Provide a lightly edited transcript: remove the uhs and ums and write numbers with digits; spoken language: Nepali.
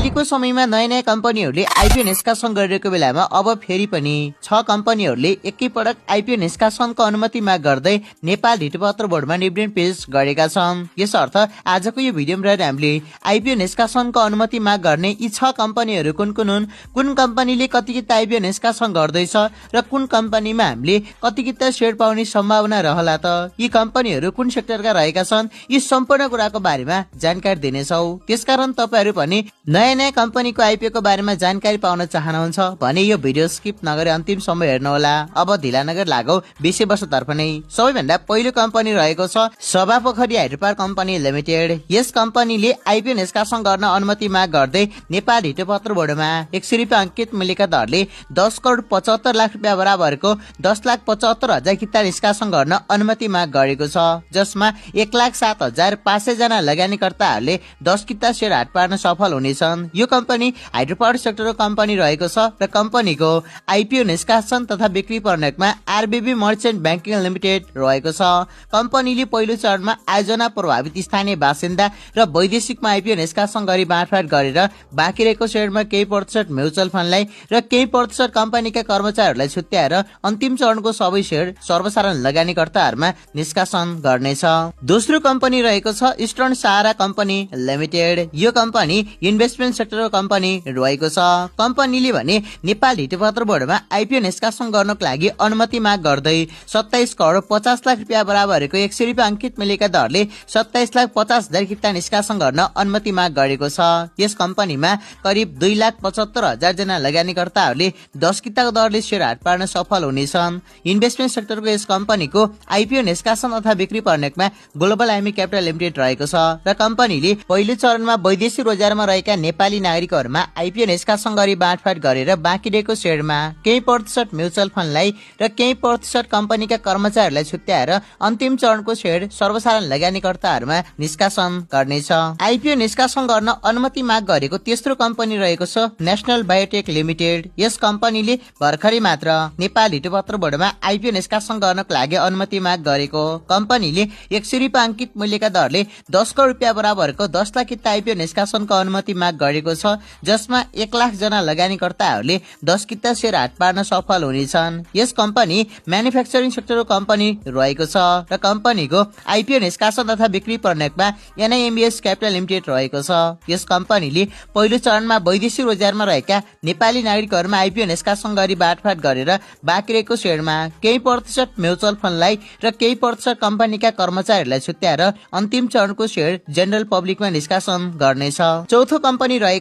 अहिलेको समयमा नयाँ नयाँ कम्पनीहरूले आइपिओ निष्कासन गरिरहेको बेलामा अब फेरि पनि 6 कम्पनीहरूले एकैपटक आइपिओ निष्कासनको अनुमति माग गर्दै नेपाल धितोपत्र बोर्डमा निवेदन पेश गरेका छन्। यसर्थ आजको यो भिडियोमा रहेर हामीले आइपिओ निष्कासनको अनुमति माग गर्ने यी 6 कम्पनीहरू कुन कुन हुन्, कुन कम्पनीले कतिकिता आइपिओ निष्कासन गर्दैछ र कुन कम्पनीमा हामीले कतिकिता सेयर पाउने सम्भावना रहला त, यी कम्पनीहरू कुन सेक्टरका रहेका छन्, यी सम्पूर्ण कुराको बारेमा जानकारी दिनेछौँ। त्यसकारण तपाईहरु पनि नयाँ नयाँ कम्पनीको आइपिओ को बारेमा जानकारी पाउन चाहनुहुन्छ भने यो भिडियो स्किप नगरी अन्तिमसम्म हेर्नुहोला। अब ढिला नगरी लागौ विषयवस्तुतर्फ नै। सबैभन्दा पहिलो कम्पनी रहेको छ सभापोखरी हाइड्रोपावर कम्पनी लिमिटेड। यस कम्पनीले आइपिओ निष्कासन गर्न अनुमति माग गर्दै नेपाल धितोपत्र बोर्डमा 100 रुपैयाँ अंकित मूल्यका दरले 10 करोड 75 लाख रुपैयाँ बराबरको 10,75,000 किता निष्कासन गर्न अनुमति माग गरेको छ, जसमा 1,07,500 जना लगानीकर्ताहरूले 10 किता सेयर हात पार्न सफल हुनेछन्। यो कम्पनी हाइड्रोपावर सेक्टरको कम्पनी रहेको छ र कम्पनीको आइपिओ निष्कासन तथा बिक्री प्रणालीमा आरबीबी मर्चेन्ट ब्याङ्किङ लिमिटेड रहेको छ। कम्पनीले पहिलो चरणमा आयोजना प्रभावित स्थानीय बासिन्दा र वैदेशिकमा आइपिओ निष्कासन गरी बाँडफाँड गरेर बाँकी रहेको सेयरमा केही प्रतिशत म्युचुअल फन्डलाई र केही प्रतिशत कम्पनीका कर्मचारीहरूलाई छुट्याएर अन्तिम चरणको सबै सेयर सर्वसाधारण लगानीकर्ताहरूमा निष्कासन गर्नेछ। दोस्रो कम्पनी रहेको छ इस्टर्न सहारा कम्पनी लिमिटेड। यो कम्पनी इन्भेस्टमेन्ट सेक्टरको कम्पनी रहेको छ। कम्पनीले भने नेपाल धितोपत्र बोर्डमा आइपिओ निष्कासन गर्नको लागि अनुमति माग गर्दै 27 करोड 50 लाख रुपैयाँ बराबरको 100 रुपैयाँ अंकित मूल्यका दरले 27,50,000 किता निष्कासन गर्न अनुमति माग गरेको छ। यस कम्पनीमा करिब 2,75,000 जना लगानीकर्ताहरूले 10 किताको दरले सेयर हात पार्न सफल हुनेछन्। इन्भेस्टमेन्ट सेक्टरको यस कम्पनीको आइपिओ निष्कासन तथा बिक्री प्रणालीमा ग्लोबल आइमी क्यापिटल लिमिटेड रहेको छ र कम्पनीले पहिलो चरणमा वैदेशिक रोजगारमा रहेका नेपाली नागरिकहरूमा आइपिओ निष्कासन गरी बाँडफाँड गरेर बाँकी रहेको सेयरमा केही प्रतिशत म्युचुअल फन्डलाई र केही प्रतिशत कम्पनीका कर्मचारीहरूलाई छुट्याएर अन्तिम चरणको सेयर सर्वसाधारण लगानीकर्ताहरूमा निष्कासन गर्नेछ। आइपिओ निष्कासन गर्न अनुमति माग गरेको तेस्रो कम्पनी रहेको छ नेशनल बायोटेक लिमिटेड। यस कम्पनीले भर्खरै मात्र नेपाल धितोपत्र बोर्डमा आइपिओ निष्कासन गर्नको लागि अनुमति माग गरेको। कम्पनीले 100 रुपैयाँ अंकित मूल्यका दरले 10 करोड रुपैयाँ बराबरको 10 लाख किता आइपिओ निष्कासनको अनुमति माग गरेको छ, जसमा 1 लाख जना लगानीकर्ताहरूले 10 किता सेयर हात पार्न सफल हुनेछन्। यस कम्पनी म्यानुफ्याक्चरिङ सेक्टरको कम्पनी रहेको छ र कम्पनीको आइपिओ निष्कासन तथा बिक्री प्रणालीमा एनआइएमबीएस क्यापिटल लिमिटेड रहेको छ। यस कम्पनीले पहिलो चरणमा वैदेशिक रोजगारमा रहेका नेपाली नागरिकहरूमा आइपिओ निष्कासन गरी बाँडफाँड गरेर बाँकी रहेको सेयरमा केही प्रतिशत म्युचुअल फन्डलाई र केही प्रतिशत कम्पनीका कर्मचारीहरूलाई छुट्याएर अन्तिम चरणको सेयर जेनरल पब्लिकमा निष्कासन गर्नेछ। चौथो कम्पनी रहेको छ एसएलएफ इन्टरनेशनल लिमिटेड। यो कम्पनी नेपाल धितोपत्र बोर्डमा आइपिओ निष्कासन गर्न अनुमति माग गर्दै 27 करोड 50 लाख रुपैयाँ बराबरको 10,75,000 किता निष्कासन गर्न अनुमति माग गरेको छ।